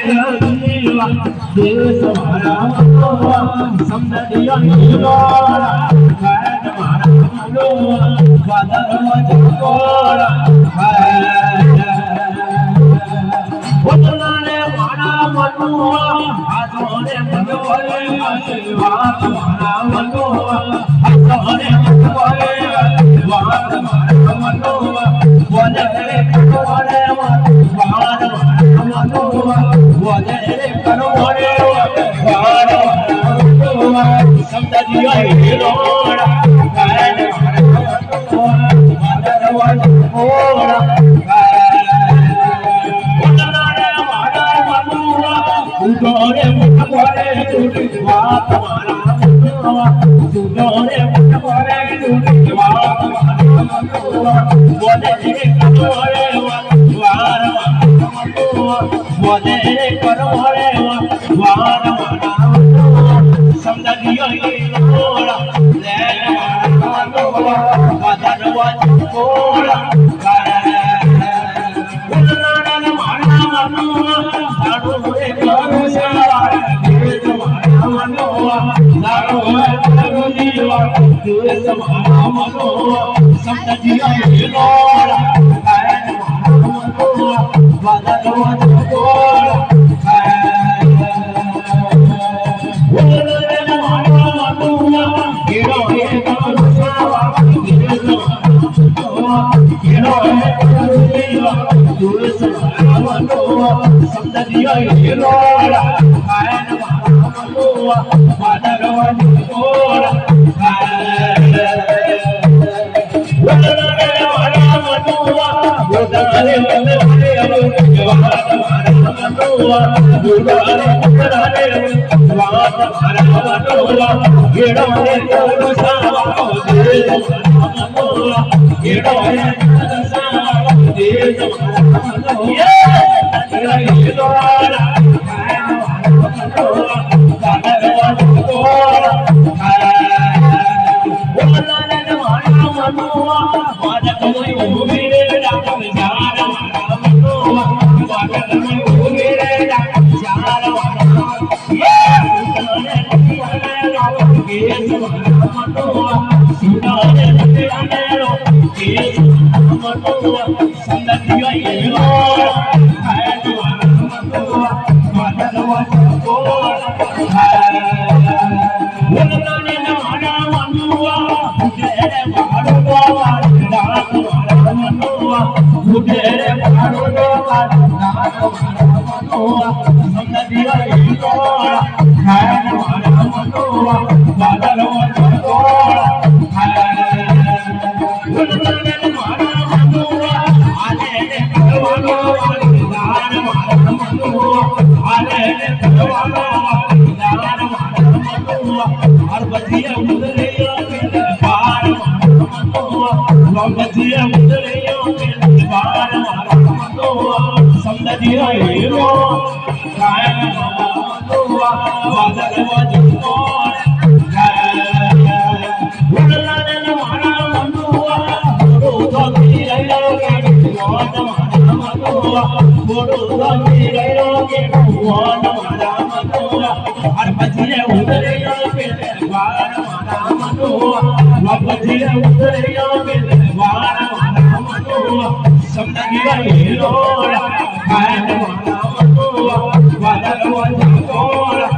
देश मारा मनोवा समझिया हिलोड़ा बैठ मारा मनोवा बादल मजकोड़ा उतलाने मारा मनोवा आजोने मनोवे आशीर्वाद मारा मनोवा आजोने मनोवे आशीर्वाद मारा मनोवा बोले रे करोड़े वार मारा मनोवा बोले रे करोड़े वार मनोवा समझिया हिलोड़ा बैठ मारा मनोवा बादल मजकोड़ा तुझोरे मुझ बोले झूठी बात मारा मनोवा तुझोरे मुझ बोले झूठी बात मारा मनोवा बोले रे करोड़े वार मनोवा बोले रे करोड़े वार मनोवा समझिया हिलोड़ा ले मारा मनोवा बादल मजकोड़ा समझिया हिलोड़ा बादल मजकोड़ा समझिया हिलोड़ा बादल मजकोड़ा